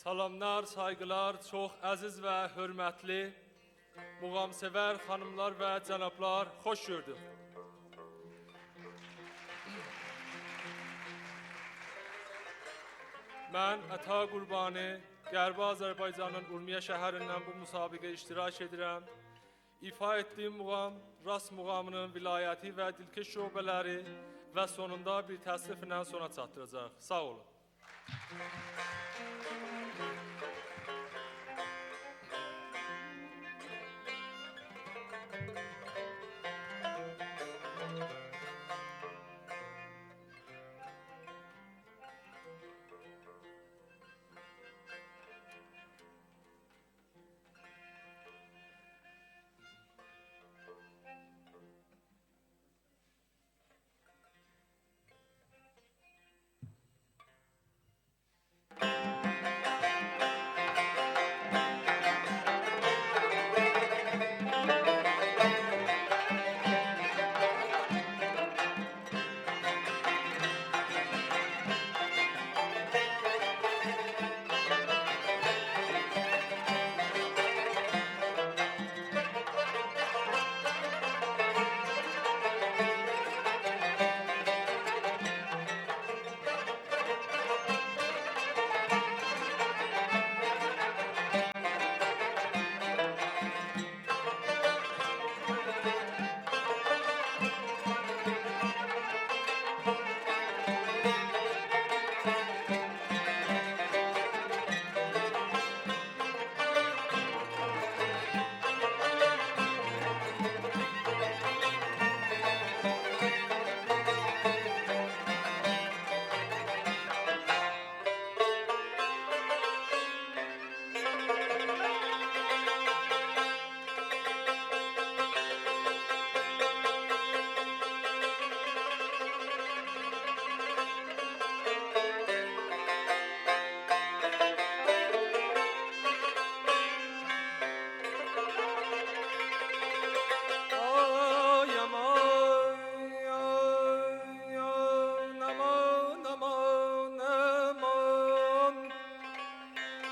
Salamlar, saygılar, çox əziz və hörmətli muğamsevər xanımlar və cənablar, xoş gördük. Mən Əta Qurbani, Qərbi Azərbaycanın Urmiya şəhərindən bu müsabiqə iştirak edirəm. İfa etdiyim muğam, Ras muğamının vilayəti və dilkeş şöbələri və sonunda bir təsriflə sona çatdıracaq. Sağ olun.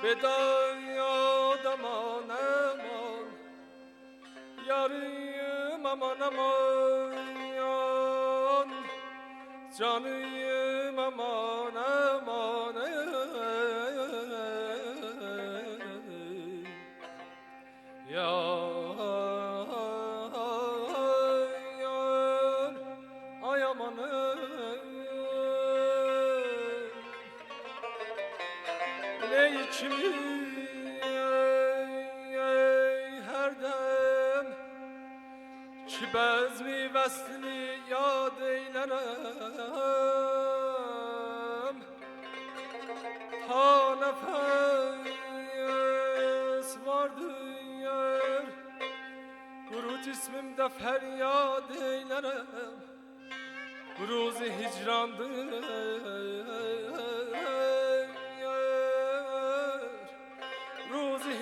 Bedayad aman aman, yarım aman aman, canım aman aman, ay aman. Kimi her dem ki bezmi veslini yad eylerem, ta nefes vardı yer guru cismimde feryad eylerem, ruzi hicrandır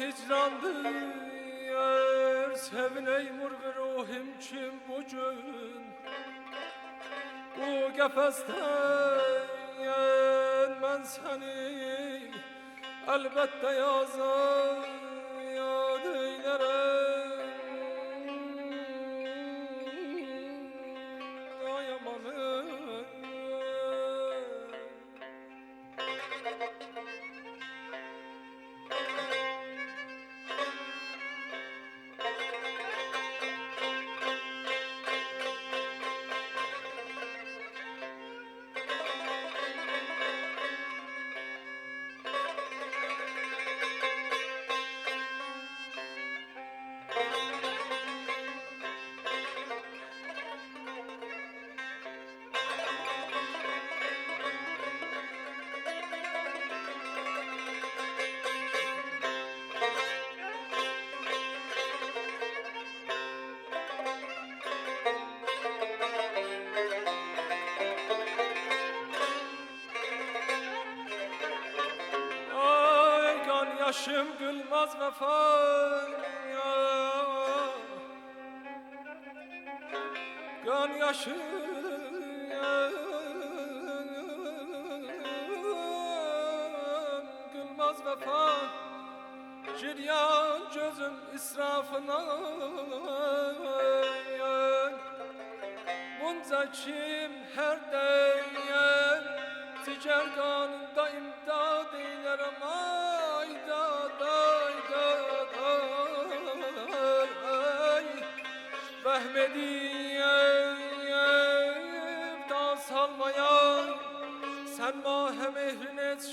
hicrandır, sevin ey murg ruhim kim bugün bu gefesten ben seni elbette yazar yad eylerim, ay amanım. Yaşım gülmez vefaya, gan yaşım gülmez vefa Jiryan gözüm israfına Bunca kim her değer Ticer kanında imdad eyler ayda Vehmediyem da salmaya Sen mahem ehrin et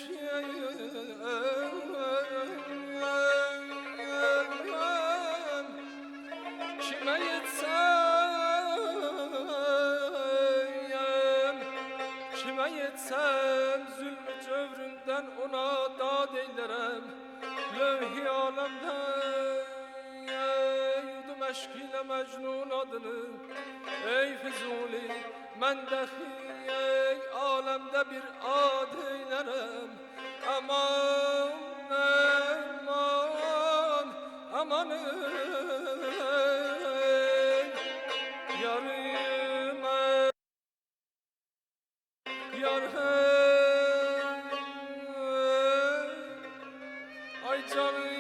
Kime yetsem zulmü cövründen ona dad eylerem Levh-i alemde yudum eşkiyle Mecnun adını Ey Füzuli mendehi ey alemde bir ad eylerem Aman aman amanın yarım yarım ay canım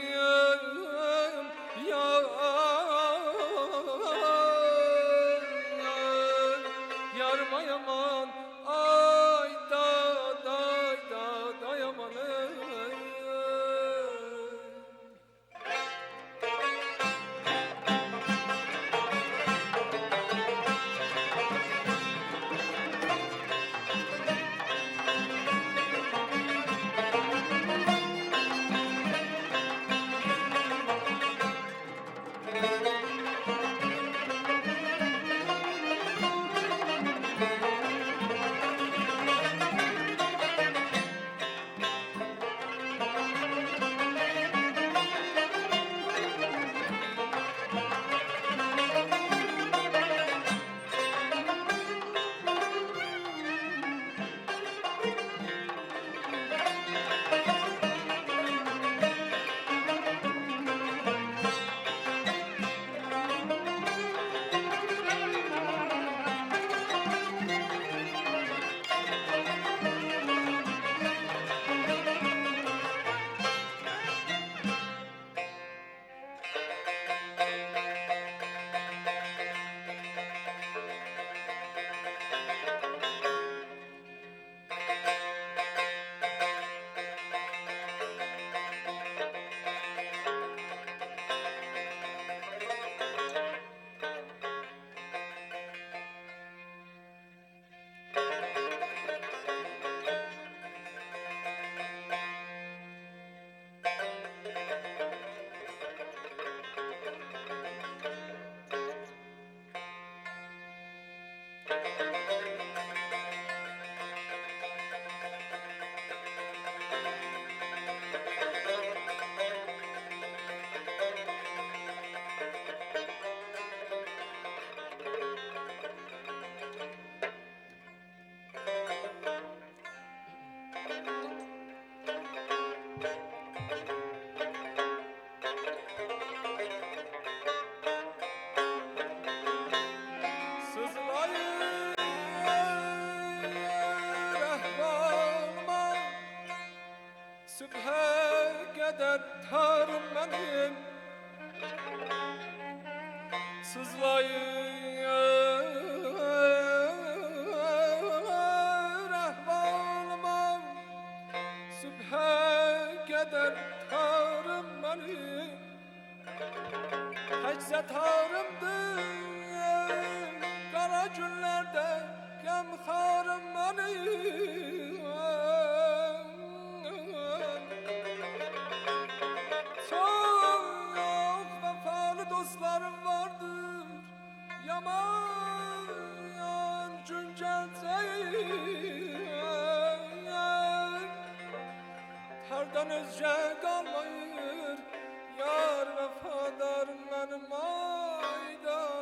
yarıma yaman ay da yamanım Sübhe kadar tarım benim sızlayır ahvalıma Sübhe kadar tarım benim Hecze tarımdır kara günlerde gamharım benim Çok vefalı dostlarım vardır Yaman gün gelecek Tardan özce kalmayır Yar vefadarım benim ayda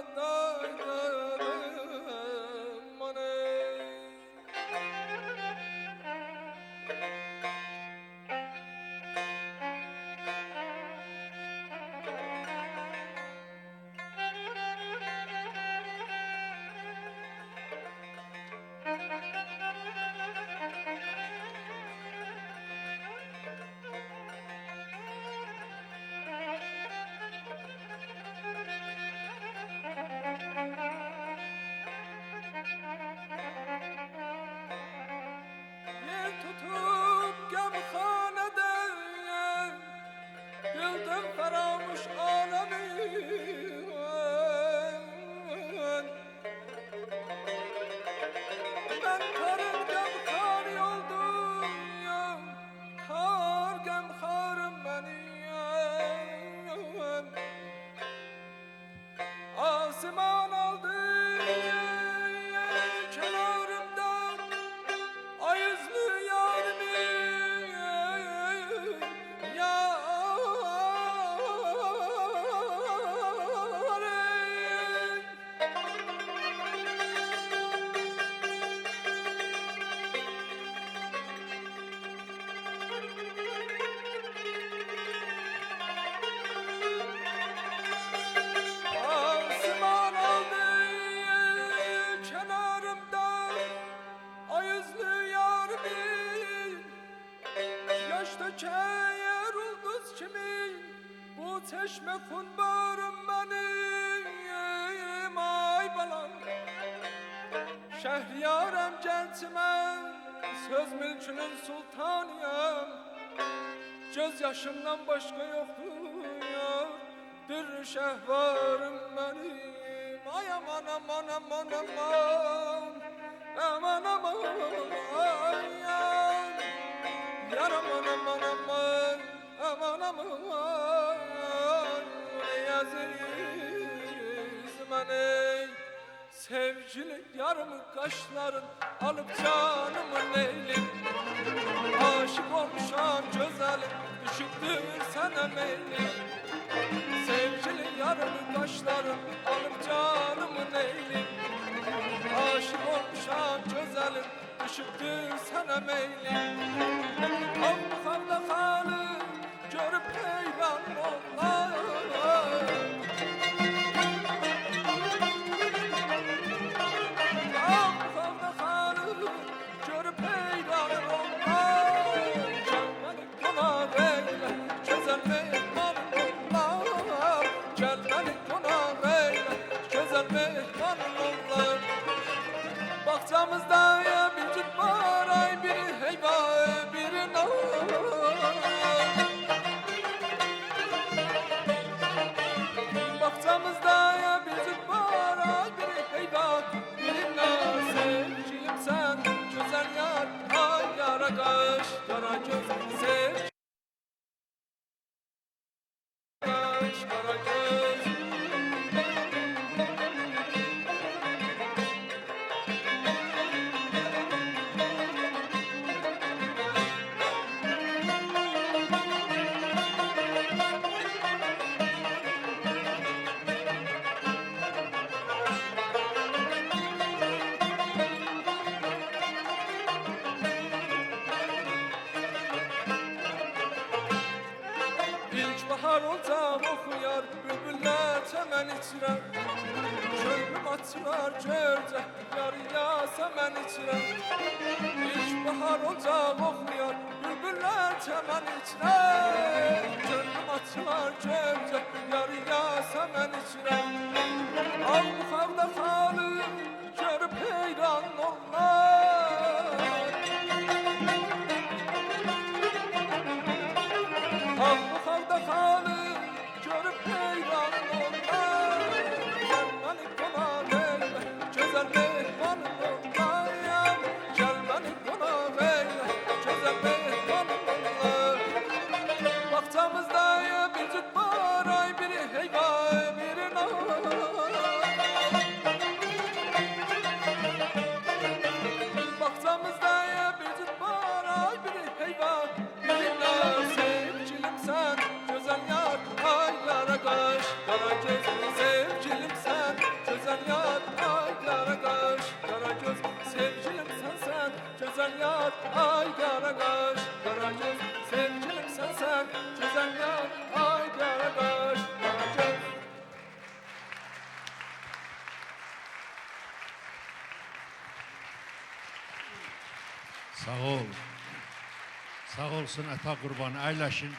çeşme kunbarım benim ay balam. Şehriyarem gençime söz mülkünün sultanıyım. Göz yaşımdan başka yoktur ya, bir şehvarım benim. Ay aman aman aman aman, aman aman ay ay. Yar aman aman aman, aman aman ey aziz beni. Sevgili yarımı kaşların alıp canımı neylim. Aşık olmuşam güzelim, düşüktür sana meylim. Sevgili yarımı kaşların alıp canımı neylim. Aşık olmuşam güzelim, düşüktür sana meylim. Avlukamda kalıp görüp heyran ollar. Avlukamda kalıp görüp heyran ollar. Gel beni konak eyle, güzel meyhanım ollar. Gel beni konak eyle, güzel meyhanım ollar. Bahçamızda ya bir cüt var ay, biri heyva biri nar. Bahçamızda ya bir cüt var ay, biri heyva biri nar. Sevgilim sen güzel yar ay, yara kaş yara göz. Sevgilim kaş yara göz. İlkbahar olacaq oxuyar, bülbüllər çəmən içirəm. Könlüm açılar görcək, yarıya səmən içirəm. İlkbahar olacaq oxuyar, bülbüllər çəmən içirəm. Könlüm açılar görcək, yarıya səmən içirəm. Al buxavda xalım, görüb heyran olmaz. Al buxavda xalım, görüb heyran olmaz. Gel beni konak eyle, güzel meyhanım olmaz. Gel beni konak eyle, güzel meyhanım olmaz. Bahçamızda ya bir cüt var ay, biri heyva biri nar. Bahçamızda ya bir cüt var ay, biri heyva biri nar. Sevgilim sen güzel yar ay, yara kaş yara göz. Sevgilim sen güzel yar ay, yara kaş yara göz. Sevgilim sen güzel yar ay, yara kaş yara göz. Sevgilim sen güzel yar ay, yara kaş yara göz. Sağ ol. Sağ olsun Ata Qurban, əyləşin.